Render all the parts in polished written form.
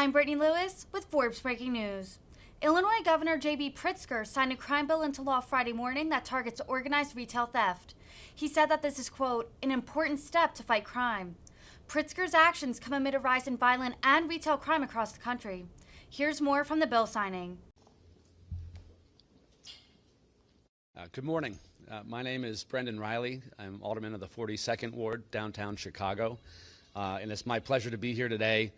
I'm Brittany Lewis with Forbes Breaking News. Illinois Governor J.B. Pritzker signed a crime bill into law Friday morning that targets organized retail theft. He said that this is, quote, an important step to fight crime. Pritzker's actions come amid a rise in violent and retail crime across the country. Here's more from the bill signing. Good morning. My name is Brendan Riley. I'm Alderman of the 42nd Ward, downtown Chicago. And it's my pleasure to be here today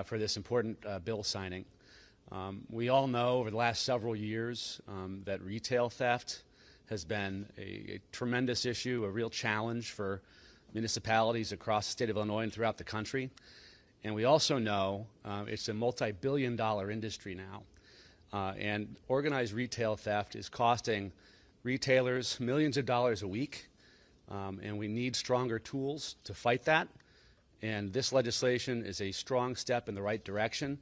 for this important bill signing. We all know over the last several years that retail theft has been a tremendous issue, a real challenge for municipalities across the state of Illinois and throughout the country. And we also know it's a multi-billion-dollar industry now. And organized retail theft is costing retailers millions of dollars a week, and we need stronger tools to fight that. And this legislation is a strong step in the right direction.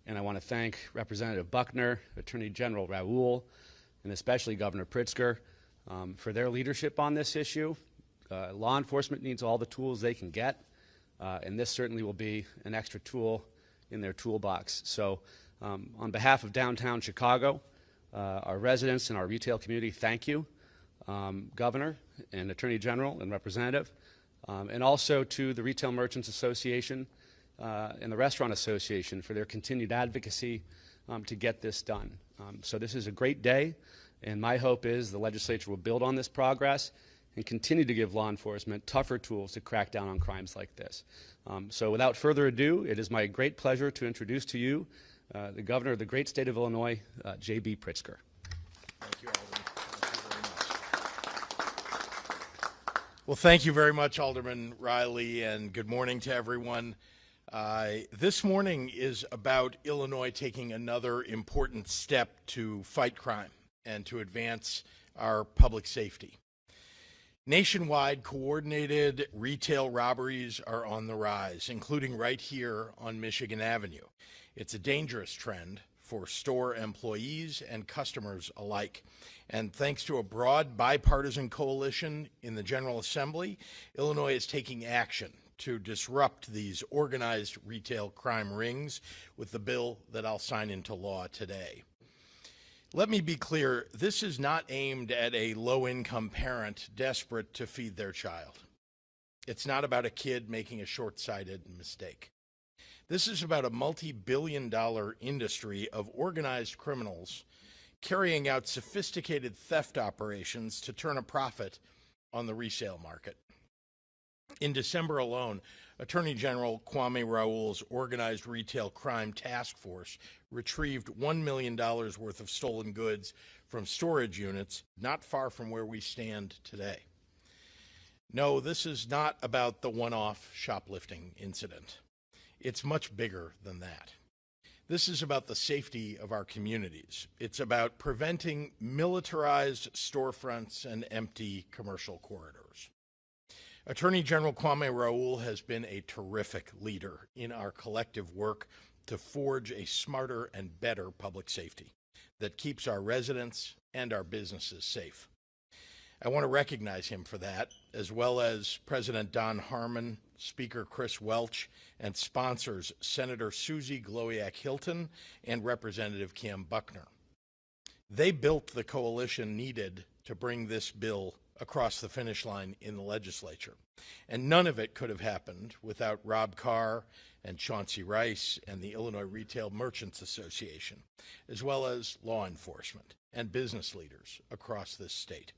And I want to thank Representative Buckner, Attorney General Raoul, and especially Governor Pritzker for their leadership on this issue. Law enforcement needs all the tools they can get, and this certainly will be an extra tool in their toolbox. So on behalf of downtown Chicago, our residents and our retail community, thank you, Governor and Attorney General and Representative, and also to the Retail Merchants Association and the Restaurant Association for their continued advocacy to get this done. So this is a great day, and my hope is the legislature will build on this progress and continue to give law enforcement tougher tools to crack down on crimes like this. So without further ado, it is my great pleasure to introduce to you the Governor of the great state of Illinois, J.B. Pritzker. Thank you, Alderman. Thank you very much. Well, thank you very much, Alderman Riley, and good morning to everyone. This morning is about Illinois taking another important step to fight crime and to advance our public safety. Nationwide, coordinated retail robberies are on the rise, including right here on Michigan Avenue. It's a dangerous trend for store employees and customers alike. And thanks to a broad bipartisan coalition in the General Assembly, Illinois is taking action to disrupt these organized retail crime rings with the bill that I'll sign into law today. Let me be clear, this is not aimed at a low-income parent desperate to feed their child. It's not about a kid making a short-sighted mistake. This is about a multi-billion-dollar industry of organized criminals carrying out sophisticated theft operations to turn a profit on the resale market. In December alone, Attorney General Kwame Raoul's Organized Retail Crime Task Force retrieved $1 million worth of stolen goods from storage units not far from where we stand today. No, this is not about the one-off shoplifting incident. It's much bigger than that. This is about the safety of our communities. It's about preventing militarized storefronts and empty commercial corridors. Attorney General Kwame Raoul has been a terrific leader in our collective work to forge a smarter and better public safety that keeps our residents and our businesses safe. I want to recognize him for that, as well as President Don Harmon, Speaker Chris Welch, and sponsors Senator Susie Glowiak-Hilton and Representative Cam Buckner. They built the coalition needed to bring this bill across the finish line in the legislature. And none of it could have happened without Rob Carr and Chauncey Rice and the Illinois Retail Merchants Association, as well as law enforcement and business leaders across this state.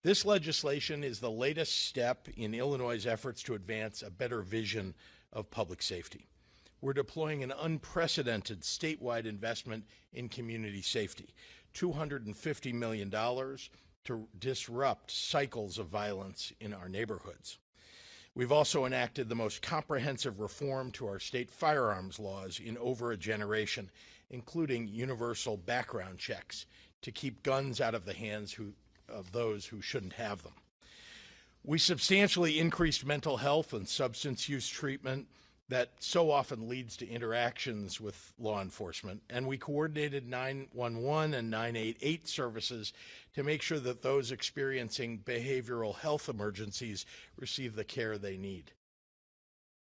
This legislation is the latest step in Illinois' efforts to advance a better vision of public safety. We're deploying an unprecedented statewide investment in community safety, $250 million to disrupt cycles of violence in our neighborhoods. We've also enacted the most comprehensive reform to our state firearms laws in over a generation, including universal background checks to keep guns out of the hands of those who shouldn't have them. We substantially increased mental health and substance use treatment that so often leads to interactions with law enforcement, and we coordinated 911 and 988 services to make sure that those experiencing behavioral health emergencies receive the care they need.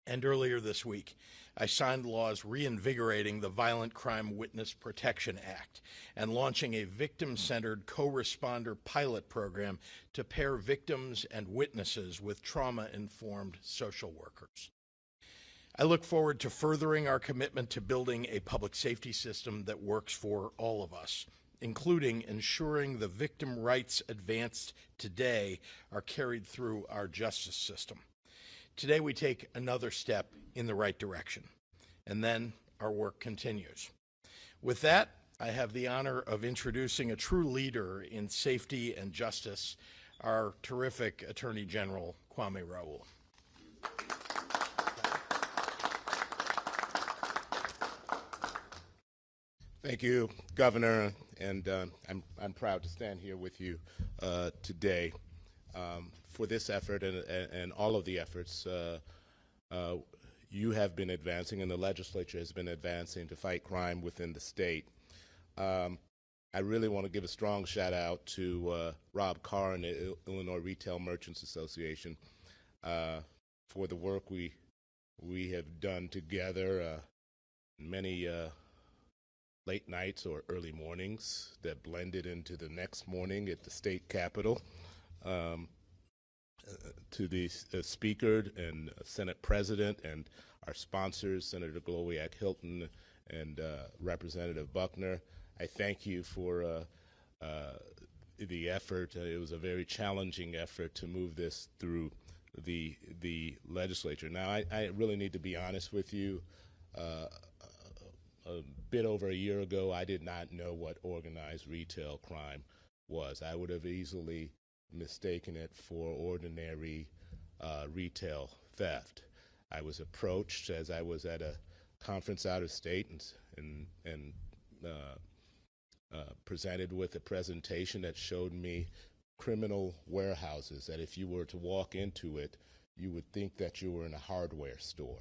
And earlier this week, I signed laws reinvigorating the Violent Crime Witness Protection Act and launching a victim-centered co-responder pilot program to pair victims and witnesses with trauma-informed social workers. I look forward to furthering our commitment to building a public safety system that works for all of us, including ensuring the victim rights advanced today are carried through our justice system. Today we take another step in the right direction, and then our work continues. With that, I have the honor of introducing a true leader in safety and justice, our terrific Attorney General, Kwame Raoul. Thank you, Governor, and I'm proud to stand here with you today for this effort and all of the efforts you have been advancing and the legislature has been advancing to fight crime within the state. I really want to give a strong shout out to Rob Carr and the Illinois Retail Merchants Association for the work we have done together. Many late nights or early mornings that blended into the next morning at the state capitol. To the Speaker and Senate President and our sponsors, Senator Glowiak Hilton and Representative Buckner, I thank you for the effort. It was a very challenging effort to move this through the legislature. Now, I really need to be honest with you. A bit over a year ago, I did not know what organized retail crime was. I would have easily mistaken it for ordinary retail theft. I was approached as I was at a conference out of state and presented with a presentation that showed me criminal warehouses that if you were to walk into it, you would think that you were in a hardware store.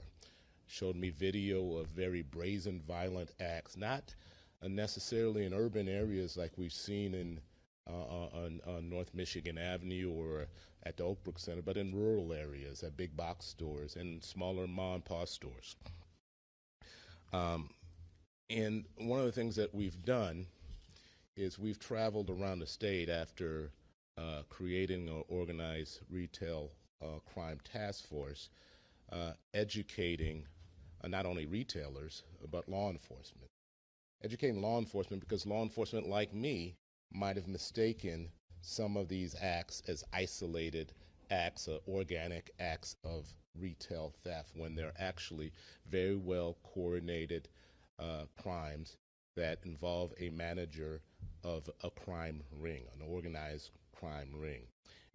Showed me video of very brazen, violent acts, not necessarily in urban areas like we've seen in on North Michigan Avenue or at the Oakbrook Center, but in rural areas at big box stores and smaller mom and pop stores. And one of the things that we've done is we've traveled around the state after creating an organized retail crime task force, educating not only retailers, but law enforcement. Educating law enforcement because law enforcement, like me, might have mistaken some of these acts as isolated acts, organic acts of retail theft, when they're actually very well coordinated crimes that involve a manager of a crime ring, an organized crime ring.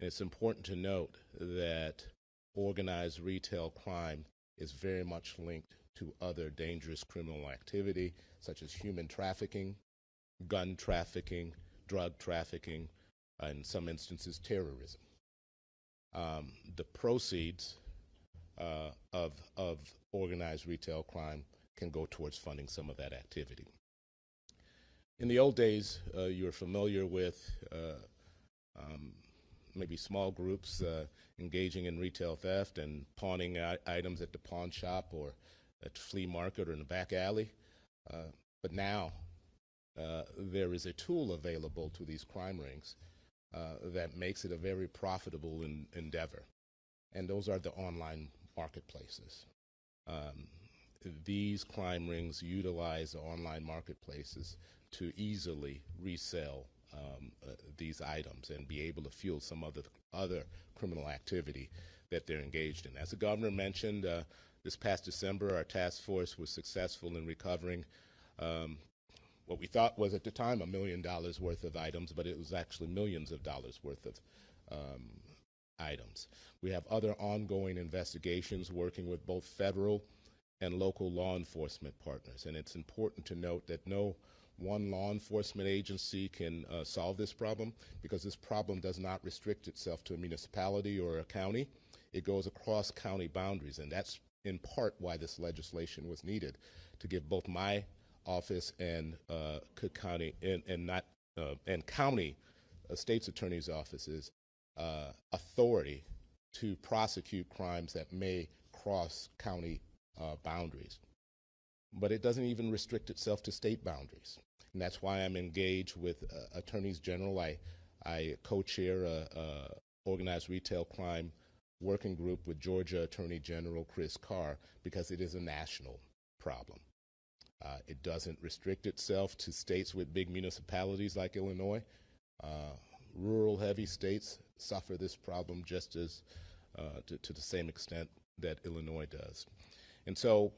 And it's important to note that organized retail crime is very much linked to other dangerous criminal activity, such as human trafficking, gun trafficking, drug trafficking, in some instances, terrorism. The proceeds of organized retail crime can go towards funding some of that activity. In the old days, you're familiar with maybe small groups engaging in retail theft and pawning items at the pawn shop or at the flea market or in the back alley. But now there is a tool available to these crime rings that makes it a very profitable endeavor, and those are the online marketplaces. These crime rings utilize online marketplaces to easily resell these items and be able to fuel some other criminal activity that they're engaged in. As the governor mentioned, this past December, our task force was successful in recovering what we thought was at the time $1 million worth of items, but it was actually millions of dollars worth of items. We have other ongoing investigations working with both federal and local law enforcement partners, and it's important to note that no one law enforcement agency can solve this problem, because this problem does not restrict itself to a municipality or a county. It goes across county boundaries, and that's in part why this legislation was needed, to give both my office and Cook County and county state's attorney's offices authority to prosecute crimes that may cross county boundaries. but it doesn't even restrict itself to state boundaries. And that's why I'm engaged with attorneys general. I co-chair a organized retail crime working group with Georgia Attorney General Chris Carr, because it is a national problem. It doesn't restrict itself to states with big municipalities like Illinois. Rural heavy states suffer this problem just as to the same extent that Illinois does. And so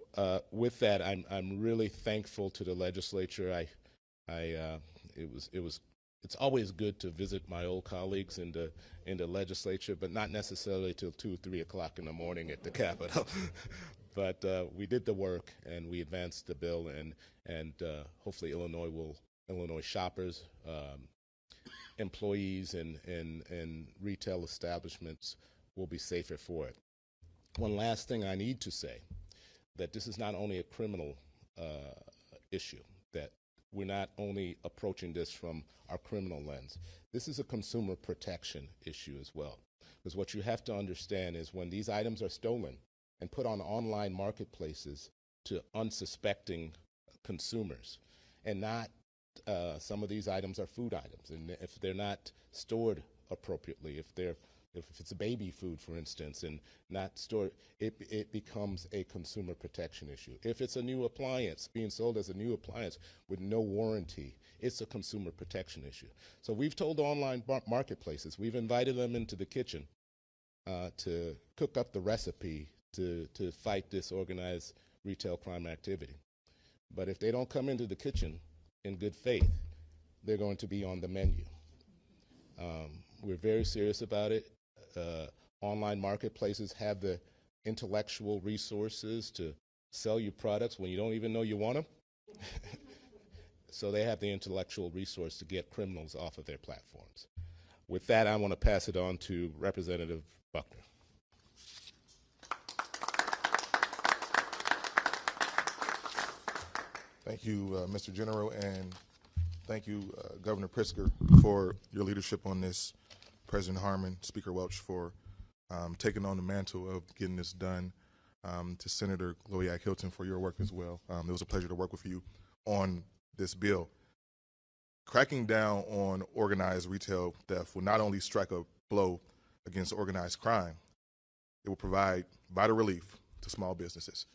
with that, I'm really thankful to the legislature. It's always good to visit my old colleagues in the legislature, but not necessarily till 2 or 3 o'clock in the morning at the Capitol. But we did the work and we advanced the bill, and hopefully Illinois shoppers, employees, and retail establishments will be safer for it. One last thing I need to say, that this is not only a criminal issue, that we're not only approaching this from our criminal lens. This is a consumer protection issue as well. Because what you have to understand is when these items are stolen and put on online marketplaces to unsuspecting consumers, and not some of these items are food items, and if they're not stored appropriately, if it's a baby food, for instance, and not stored, it becomes a consumer protection issue. If it's a new appliance being sold as a new appliance with no warranty, it's a consumer protection issue. So we've told online marketplaces, we've invited them into the kitchen to cook up the recipe to fight this organized retail crime activity. But if they don't come into the kitchen in good faith, they're going to be on the menu. We're very serious about it. Online marketplaces have the intellectual resources to sell you products when you don't even know you want them. So they have the intellectual resource to get criminals off of their platforms. With that, I want to pass it on to Representative Buckner. Thank you, Mr. General, and thank you, Governor Pritzker, for your leadership on this, President Harmon, Speaker Welch, for taking on the mantle of getting this done, to Senator Gloria Hilton for your work as well. It was a pleasure to work with you on this bill. Cracking down on organized retail theft will not only strike a blow against organized crime, it will provide vital relief to small businesses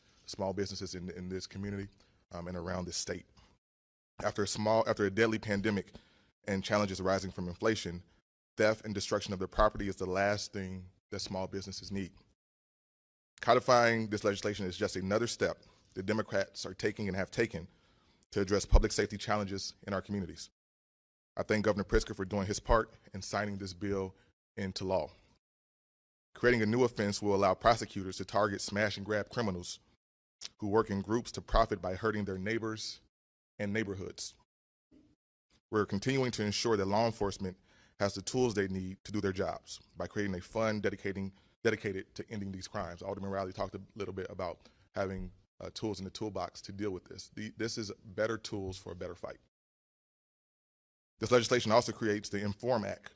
in this community and around this state. After a deadly pandemic and challenges arising from inflation, theft and destruction of their property is the last thing that small businesses need. Codifying this legislation is just another step the Democrats are taking and have taken to address public safety challenges in our communities. I thank Governor Pritzker for doing his part in signing this bill into law. Creating a new offense will allow prosecutors to target smash and grab criminals who work in groups to profit by hurting their neighbors and neighborhoods. We're continuing to ensure that law enforcement has the tools they need to do their jobs by creating a fund dedicated to ending these crimes. Alderman Riley talked a little bit about having tools in the toolbox to deal with this. This is better tools for a better fight. This legislation also creates the Inform Act,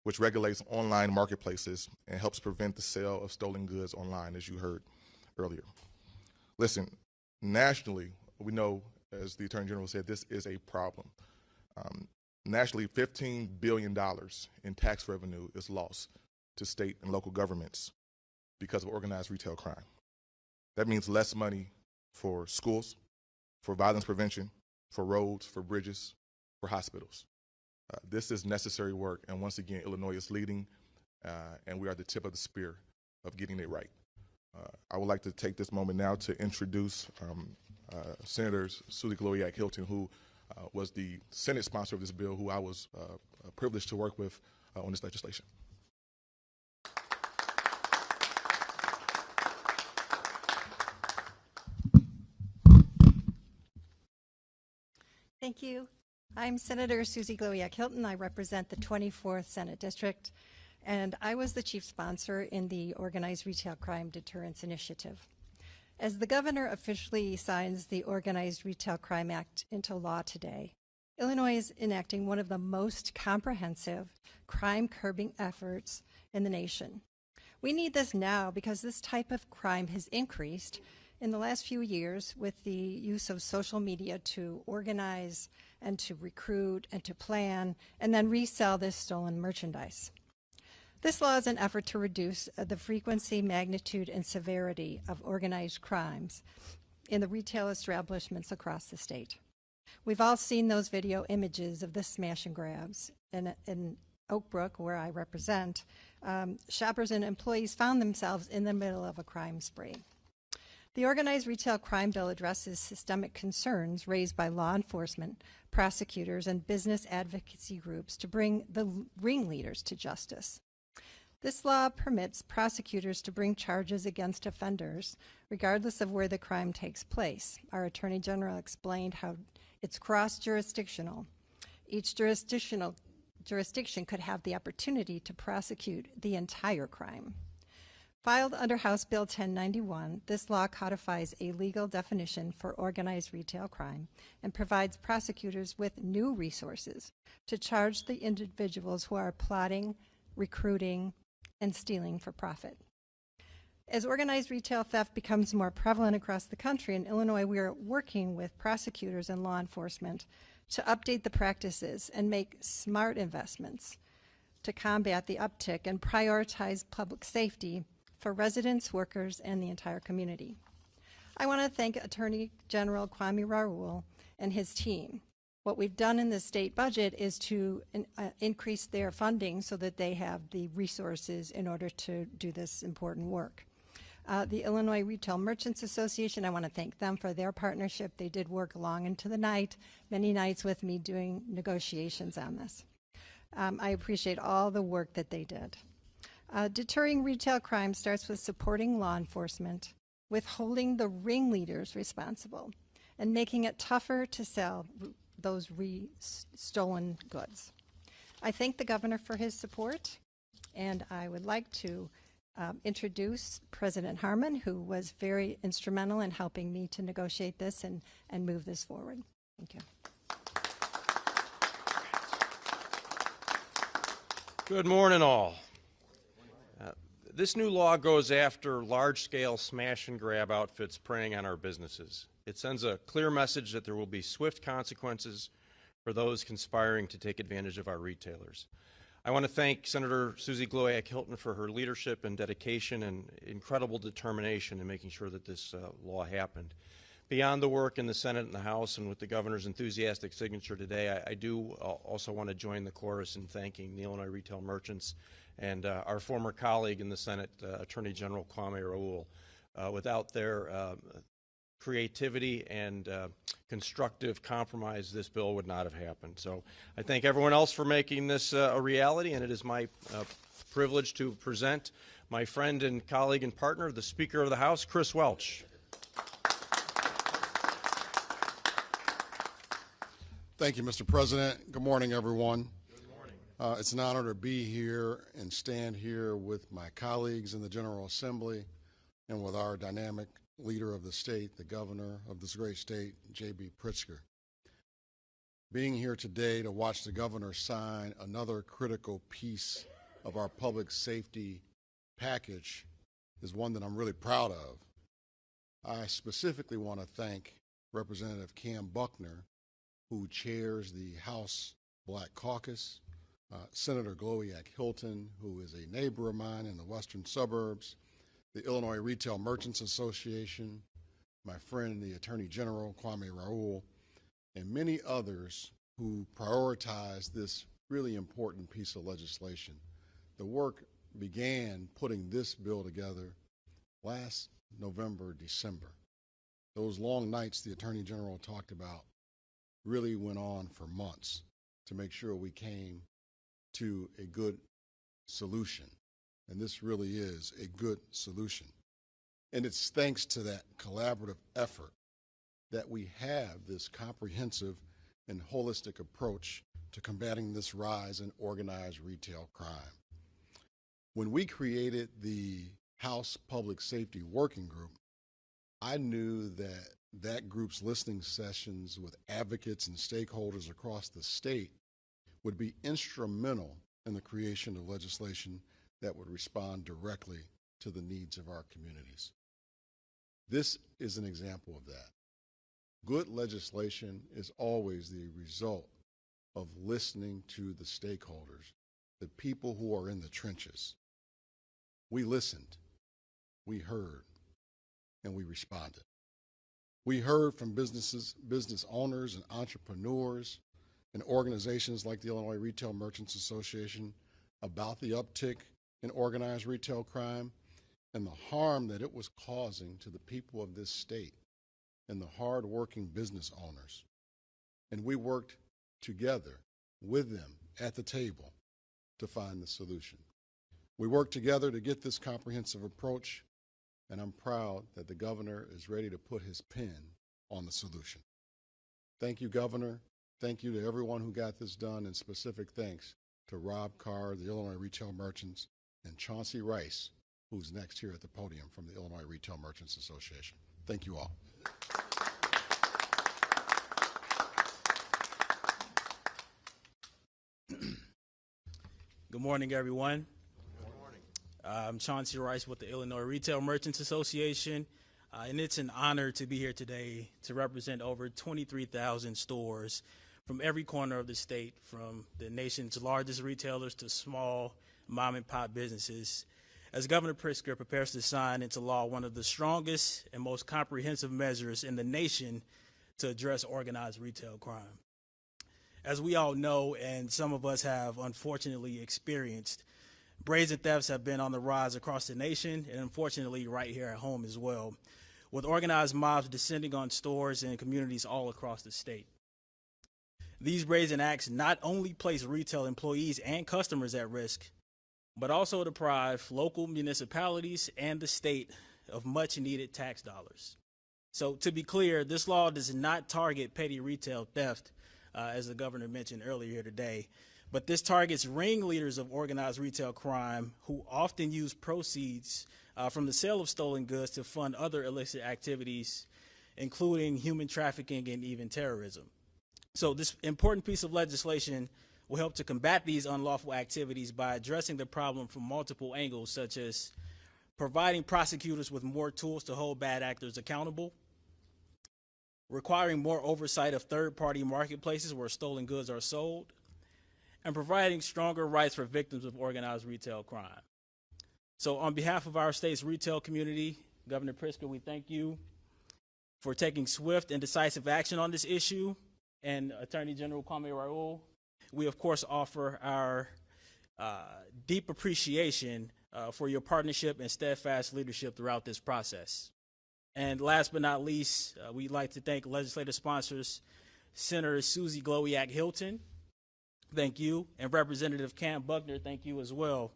which regulates online marketplaces and helps prevent the sale of stolen goods online, as you heard earlier. Listen, nationally, we know, as the Attorney General said, this is a problem. Nationally, $15 billion in tax revenue is lost to state and local governments because of organized retail crime. That means less money for schools, for violence prevention, for roads, for bridges, for hospitals. This is necessary work, and once again, Illinois is leading, and we are at the tip of the spear of getting it right. I would like to take this moment now to introduce Senator Susie Gloria Hilton, who was the Senate sponsor of this bill, who I was privileged to work with on this legislation. Thank you. I'm Senator Susie Gloria Hilton. I represent the 24th Senate District, and I was the chief sponsor in the Organized Retail Crime Deterrence Initiative. As the governor officially signs the Organized Retail Crime Act into law today, Illinois is enacting one of the most comprehensive crime-curbing efforts in the nation. We need this now because this type of crime has increased In the last few years, with the use of social media to organize and to recruit and to plan and then resell this stolen merchandise. This law is an effort to reduce the frequency, magnitude, and severity of organized crimes in the retail establishments across the state. We've all seen those video images of the smash and grabs. In Oak Brook, where I represent, shoppers and employees found themselves in the middle of a crime spree. The Organized Retail Crime Bill addresses systemic concerns raised by law enforcement, prosecutors, and business advocacy groups to bring the ringleaders to justice. This law permits prosecutors to bring charges against offenders regardless of where the crime takes place. Our Attorney General explained how it's cross-jurisdictional. Each jurisdiction could have the opportunity to prosecute the entire crime. Filed under House Bill 1091, this law codifies a legal definition for organized retail crime and provides prosecutors with new resources to charge the individuals who are plotting, recruiting, and stealing for profit. As organized retail theft becomes more prevalent across the country, in Illinois, we are working with prosecutors and law enforcement to update the practices and make smart investments to combat the uptick and prioritize public safety for residents, workers, and the entire community. I want to thank Attorney General Kwame Raoul and his team. What we've done in the state budget is to increase their funding so that they have the resources in order to do this important work. The Illinois Retail Merchants Association, I want to thank them for their partnership. They did work long into the night, many nights with me doing negotiations on this. I appreciate all the work that they did. Deterring retail crime starts with supporting law enforcement, with holding the ringleaders responsible, and making it tougher to sell those stolen goods. I thank the governor for his support, and I would like to introduce President Harmon, who was very instrumental in helping me to negotiate this and move this forward. Thank you. Good morning, all. This new law goes after large-scale smash and grab outfits preying on our businesses. It sends a clear message that there will be swift consequences for those conspiring to take advantage of our retailers. I want to thank Senator Susie Gloyak Hilton for her leadership and dedication and incredible determination in making sure that this law happened. Beyond the work in the Senate and the House and with the governor's enthusiastic signature today, I do also want to join the chorus in thanking the Illinois retail merchants and our former colleague in the Senate, Attorney General Kwame Raoul. Without their creativity and constructive compromise, this bill would not have happened. So I thank everyone else for making this a reality, and it is my privilege to present my friend and colleague and partner, the Speaker of the House, Chris Welch. Thank you, Mr. President. Good morning, everyone. It's an honor to be here and stand here with my colleagues in the General Assembly and with our dynamic leader of the state, the governor of this great state, J.B. Pritzker. Being here today to watch the governor sign another critical piece of our public safety package is one that I'm really proud of. I specifically want to thank Representative Cam Buckner, who chairs the House Black Caucus, Senator Gloyak Hilton, who is a neighbor of mine in the western suburbs, the Illinois Retail Merchants Association, my friend the Attorney General Kwame Raoul, and many others who prioritized this really important piece of legislation. The work began putting this bill together last November, December. Those long nights the Attorney General talked about really went on for months to make sure we came to a good solution. And this really is a good solution. And it's thanks to that collaborative effort that we have this comprehensive and holistic approach to combating this rise in organized retail crime. When we created the House Public Safety Working Group, I knew that that group's listening sessions with advocates and stakeholders across the state would be instrumental in the creation of legislation that would respond directly to the needs of our communities. This is an example of that. Good legislation is always the result of listening to the stakeholders, the people who are in the trenches. We listened, we heard, and we responded. We heard from business owners and entrepreneurs and organizations like the Illinois Retail Merchants Association about the uptick in organized retail crime and the harm that it was causing to the people of this state and the hard-working business owners. And we worked together with them at the table to find the solution. We worked together to get this comprehensive approach, and I'm proud that the governor is ready to put his pen on the solution. Thank you, Governor. Thank you to everyone who got this done, and specific thanks to Rob Carr, the Illinois Retail Merchants, and Chauncey Rice, who's next here at the podium from the Illinois Retail Merchants Association. Thank you all. Good morning, everyone. Good morning. I'm Chauncey Rice with the Illinois Retail Merchants Association, and it's an honor to be here today to represent over 23,000 stores from every corner of the state, from the nation's largest retailers to small mom-and-pop businesses, as Governor Pritzker prepares to sign into law one of the strongest and most comprehensive measures in the nation to address organized retail crime. As we all know, and some of us have unfortunately experienced, brazen thefts have been on the rise across the nation and unfortunately right here at home as well, with organized mobs descending on stores and communities all across the state. These brazen acts not only place retail employees and customers at risk, but also deprive local municipalities and the state of much needed tax dollars. So to be clear, this law does not target petty retail theft, as the governor mentioned earlier today, but this targets ringleaders of organized retail crime who often use proceeds from the sale of stolen goods to fund other illicit activities, including human trafficking and even terrorism. So this important piece of legislation will help to combat these unlawful activities by addressing the problem from multiple angles, such as providing prosecutors with more tools to hold bad actors accountable, requiring more oversight of third-party marketplaces where stolen goods are sold, and providing stronger rights for victims of organized retail crime. So on behalf of our state's retail community, Governor Pritzker, we thank you for taking swift and decisive action on this issue, and Attorney General Kwame Raoul, we of course offer our deep appreciation for your partnership and steadfast leadership throughout this process. And last but not least, we'd like to thank legislative sponsors, Senator Susie Glowiak-Hilton, thank you, and Representative Cam Buckner, thank you as well.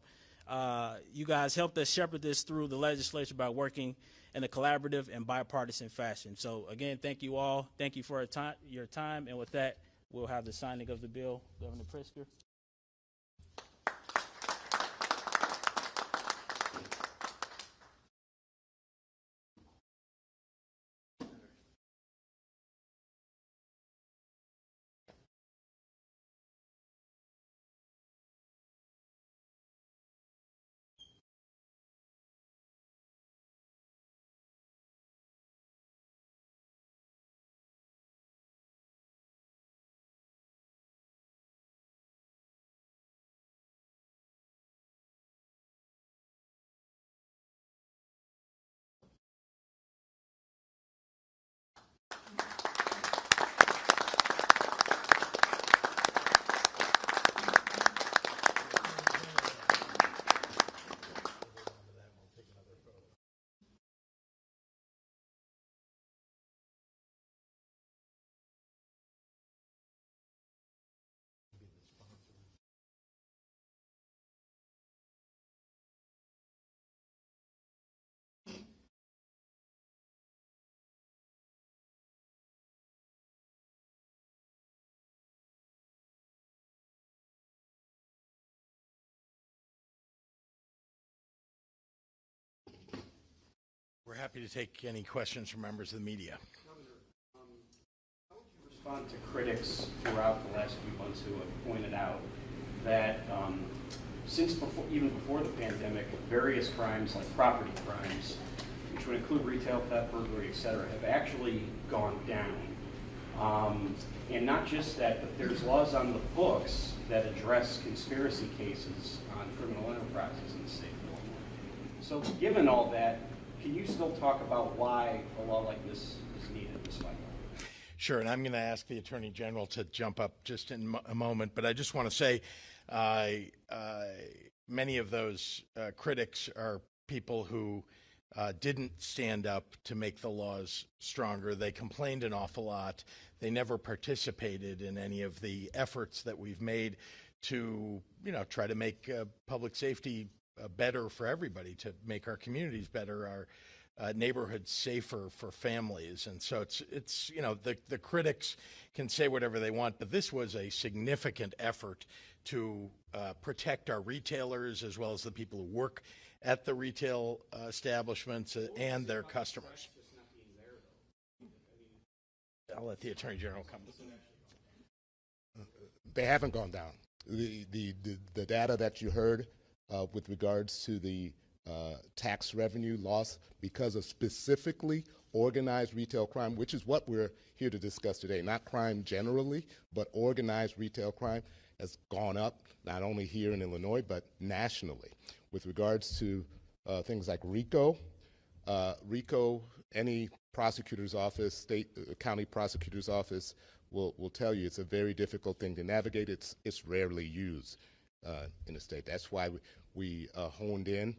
You guys helped us shepherd this through the legislature by working in a collaborative and bipartisan fashion. So again, thank you all. Thank you for your time. And with that, we'll have the signing of the bill. Governor Pritzker. We're happy to take any questions from members of the media. Governor, how would you respond to critics throughout the last few months who have pointed out that since even before the pandemic, various crimes like property crimes which would include retail theft, burglary, et cetera, have actually gone down. And not just that, but there's laws on the books that address conspiracy cases on criminal enterprises in the state of Illinois. So given all that, can you still talk about why a law like this is needed despite that? Sure, and I'm going to ask the Attorney General to jump up just in a moment, but I just want to say many of those critics are people who didn't stand up to make the laws stronger. They complained an awful lot. They never participated in any of the efforts that we've made to, try to make public safety better for everybody, to make our communities better, our neighborhoods safer for families. And so it's the critics can say whatever they want, but this was a significant effort to protect our retailers as well as the people who work at the retail establishments and their customers. I'll let the Attorney General come. They haven't gone down. The data that you heard with regards to the tax revenue loss because of specifically organized retail crime, which is what we're here to discuss today, not crime generally, but organized retail crime has gone up, not only here in Illinois, but nationally. With regards to things like RICO, any prosecutor's office, state, county prosecutor's office will tell you it's a very difficult thing to navigate. It's rarely used in the state. That's why we honed in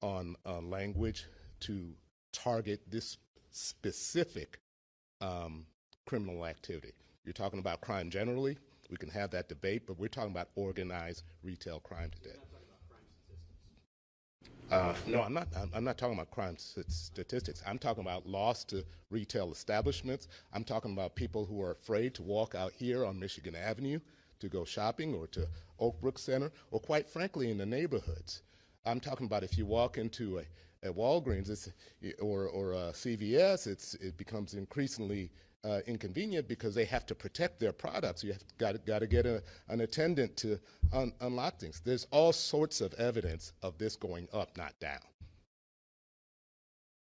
on language to target this specific criminal activity. You're talking about crime generally. We can have that debate, but we're talking about organized retail crime today. No, I'm not. I'm not talking about crime statistics. I'm talking about loss to retail establishments. I'm talking about people who are afraid to walk out here on Michigan Avenue to go shopping or to Oak Brook Center, or quite frankly in the neighborhoods. I'm talking about if you walk into a Walgreens or a CVS, it becomes increasingly inconvenient because they have to protect their products. You have got to get an attendant to unlock things. There's all sorts of evidence of this going up, not down.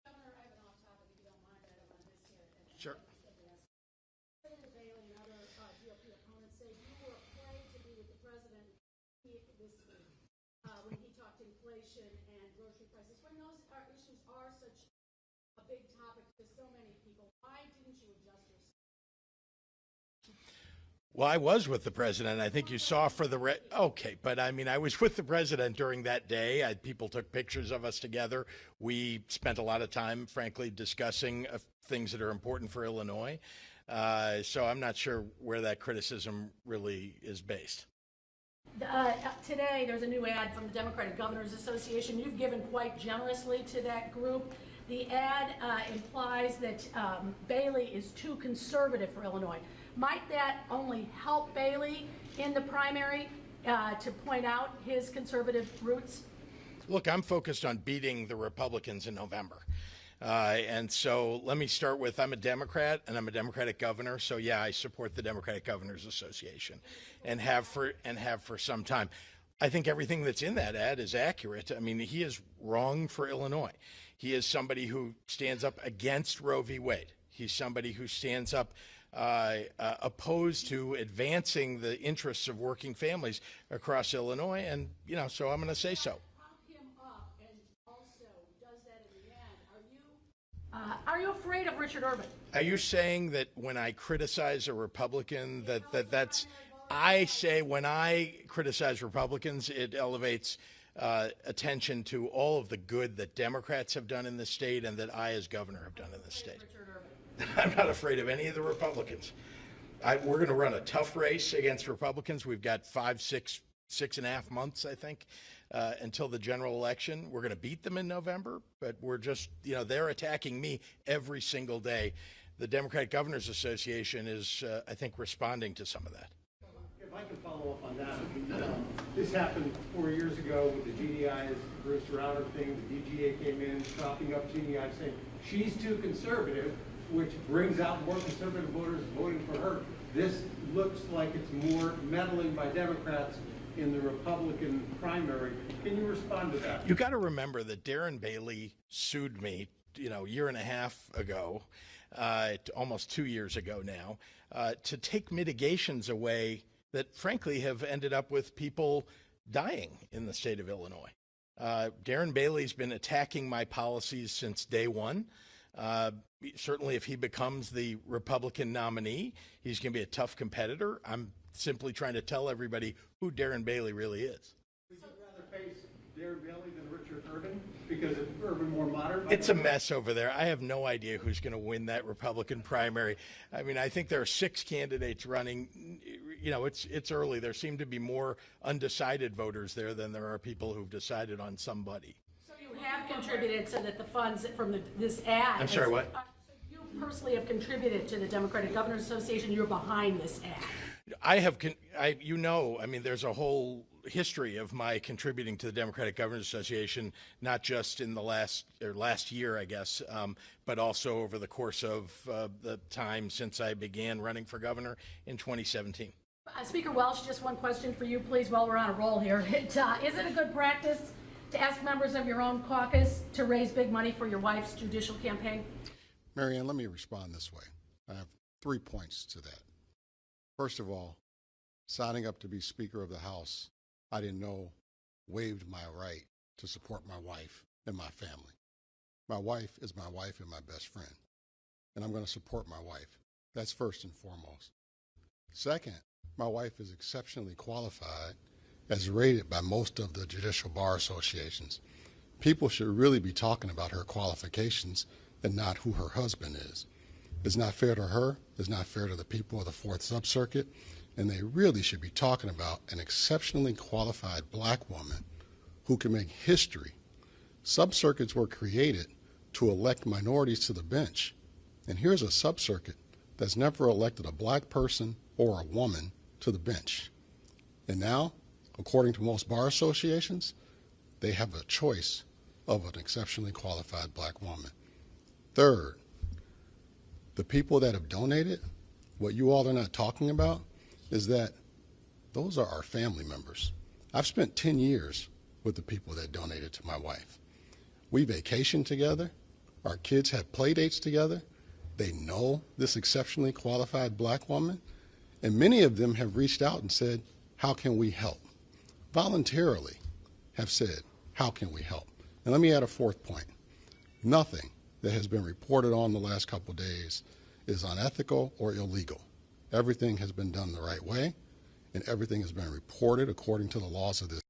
Governor, I have an off-topic, if you don't mind, I don't want to miss here. Sure. Senator Bailey and other GOP opponents say you were afraid to be with the president this week when he talked inflation and grocery prices. When those issues are such a big topic to so many people, why didn't you adjust yourself? Well, I was with the president. I think you saw for the okay, but I mean, I was with the president during that day. People took pictures of us together. We spent a lot of time, frankly, discussing things that are important for Illinois. So I'm not sure where that criticism really is based. Today, there's a new ad from the Democratic Governors Association. You've given quite generously to that group. The ad implies that Bailey is too conservative for Illinois. Might that only help Bailey in the primary to point out his conservative roots? Look, I'm focused on beating the Republicans in November. And so let me start with, I'm a Democrat and I'm a Democratic governor. So yeah, I support the Democratic Governors Association and have for some time. I think everything that's in that ad is accurate. I mean, he is wrong for Illinois. He is somebody who stands up against Roe v. Wade. He's somebody who stands up opposed to advancing the interests of working families across Illinois. And, so I'm going to say so. Are you afraid of Richard Urban? Are you saying that when I criticize a Republican that's I say when I criticize Republicans, it elevates attention to all of the good that Democrats have done in the state and that I as governor have done in the state? I'm not afraid of any of the Republicans. We're going to run a tough race against Republicans. We've got 6.5 months, I think, until the general election. We're going to beat them in November, but we're just, they're attacking me every single day. The Democratic Governors Association is, I think, responding to some of that. If I can follow up on that, this happened 4 years ago with the GDI, Bruce Rauner thing. The DGA came in, propping up GDI, saying she's too conservative, which brings out more conservative voters voting for her. This looks like it's more meddling by Democrats in the Republican primary. Can you respond to that? You got to remember that Darren Bailey sued me year and a half ago, almost 2 years ago now, to take mitigations away that frankly have ended up with people dying in the state of Illinois. Darren Bailey's been attacking my policies since day one. Certainly if he becomes the Republican nominee, he's going to be a tough competitor. I'm simply trying to tell everybody who Darren Bailey really is. Would you rather face Darren Bailey than Richard Urban because of Urban more moderate? It's a mess over there. I have no idea who's going to win that Republican primary. I mean, I think there are 6 candidates running. It's early. There seem to be more undecided voters there than there are people who've decided on somebody. So you have contributed so that the funds from this ad. I'm sorry, what? So you personally have contributed to the Democratic Governors Association. You're behind this ad. I have, there's a whole history of my contributing to the Democratic Governors Association, not just in the last year, I guess, but also over the course of the time since I began running for governor in 2017. Speaker Welch, just one question for you, please, while we're on a roll here. Is it a good practice to ask members of your own caucus to raise big money for your wife's judicial campaign? Marianne, let me respond this way. I have 3 points to that. First of all, signing up to be Speaker of the House, I didn't know waived my right to support my wife and my family. My wife is my wife and my best friend, and I'm going to support my wife. That's first and foremost. Second, my wife is exceptionally qualified as rated by most of the judicial bar associations. People should really be talking about her qualifications and not who her husband is. It's not fair to her, it's not fair to the people of the Fourth Sub-Circuit, and they really should be talking about an exceptionally qualified black woman who can make history. Sub-circuits were created to elect minorities to the bench, and here's a sub-circuit that's never elected a black person or a woman to the bench. And now, according to most bar associations, they have a choice of an exceptionally qualified black woman. Third, the people that have donated, what you all are not talking about is that those are our family members. I've spent 10 years with the people that donated to my wife. We vacationed together. Our kids had play dates together. They know this exceptionally qualified black woman. And many of them have reached out and said, how can we help? Voluntarily have said, how can we help? And let me add a 4th point. Nothing that has been reported on the last couple of days is unethical or illegal. Everything has been done the right way, and everything has been reported according to the laws of this